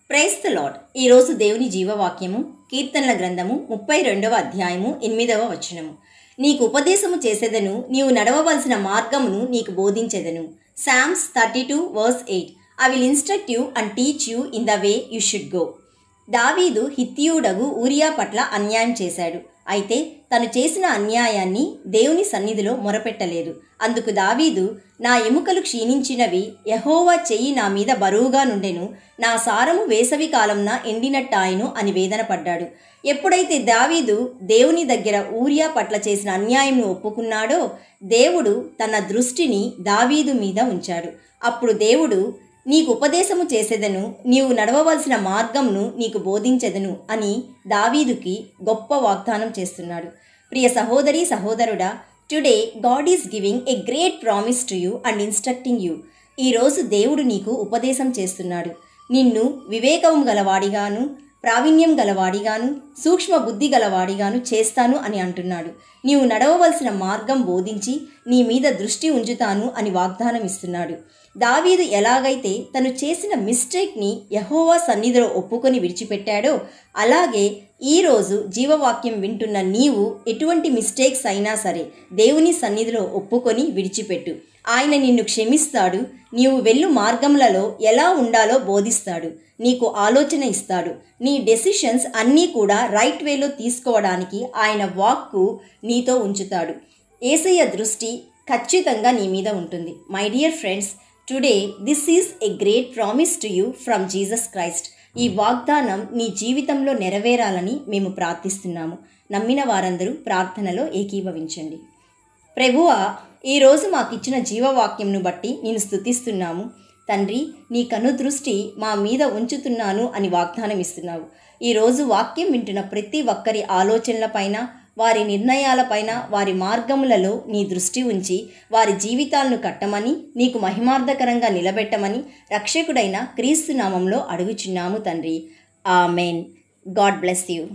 Praise the lord. ఈరోజు దేవుని జీవవాక్యము కీర్తనల గ్రంథము 32వ అధ్యాయము 8వ వచనము. నీకు ఉపదేశము చేసేదను, నీవు నడవవలసిన మార్గమును నీకు బోధించెదను. Psalms 32 verse 8. I will instruct you and teach you in the way you should go. దావీదు హిత్తీయుడగు ఊరియా పట్ల అన్యాయం చేశాడు. అయితే తను చేసిన అన్యాయాన్ని దేవుని సన్నిధిలో మొరపెట్టలేదు. అందుకు దావీదు, నా ఎముకలు క్షీణించినవి, యెహోవా చెయ్యి నా మీద బరువుగా నుండెను, నా సారము వేసవి కాలంన ఎండినట్టాయను అని వేదన పడ్డాడు. ఎప్పుడైతే దావీదు దేవుని దగ్గర ఊరియా పట్ల చేసిన అన్యాయంను ఒప్పుకున్నాడో, దేవుడు తన దృష్టిని దావీదు మీద ఉంచాడు. అప్పుడు దేవుడు, నీకు ఉపదేశము చేసేదను, నీవు నడవవలసిన మార్గంను నీకు బోధించెదను అని దావీదుకి గొప్ప వాగ్దానం చేస్తున్నాడు. ప్రియ సహోదరి సహోదరుడా, today God is giving a great promise to you and instructing you. ఈరోజు దేవుడు నీకు ఉపదేశం చేస్తున్నాడు. నిన్ను వివేకం గలవాడిగాను, ప్రావీణ్యం గలవాడిగాను, సూక్ష్మ బుద్ధి గలవాడిగాను చేస్తాను అని అంటున్నాడు. నీవు నడవవలసిన మార్గం బోధించి నీ మీద దృష్టి ఉంచుతాను అని వాగ్దానం ఇస్తున్నాడు. దావీదు ఎలాగైతే తను చేసిన మిస్టేక్ని యెహోవా సన్నిధిలో ఒప్పుకొని విడిచిపెట్టాడో, అలాగే ఈరోజు జీవవాక్యం వింటున్న నీవు ఎటువంటి మిస్టేక్స్ అయినా సరే దేవుని సన్నిధిలో ఒప్పుకొని విడిచిపెట్టు. ఆయన నిన్ను క్షమిస్తాడు. నీవు వెళ్ళు మార్గములలో ఎలా ఉండాలో బోధిస్తాడు. నీకు ఆలోచన ఇస్తాడు. నీ డెసిషన్స్ అన్నీ కూడా రైట్ వేలో తీసుకోవడానికి ఆయన వాక్కు నీతో ఉంచుతాడు. యేసయ్య దృష్టి ఖచ్చితంగా నీ మీద ఉంటుంది. My dear friends, today this is a great promise to you from Jesus Christ. ఈ వాగ్దానం నీ జీవితంలో నెరవేరాలని మేము ప్రార్థిస్తున్నాము. నమ్మిన వారందరూ ప్రార్థనలో ఏకీభవించండి. ప్రభువా, ఈరోజు మాకిచ్చిన జీవవాక్యంను బట్టి నేను స్తుతిస్తున్నాము. తండ్రి, నీ కనుదృష్టి మా మీద ఉంచుతున్నాను అని వాగ్దానం ఇస్తున్నావు. ఈరోజు వాక్యం వింటున్న ప్రతి ఒక్కరి ఆలోచనలపైన, వారి నిర్ణయాలపైన, వారి మార్గములలో నీ దృష్టి ఉంచి వారి జీవితాలను కట్టమని, నీకు మహిమార్థకరంగా నిలబెట్టమని రక్షకుడైన క్రీస్తు నామంలో అడుగుచున్నాము తండ్రి. ఆమెన్. God bless you.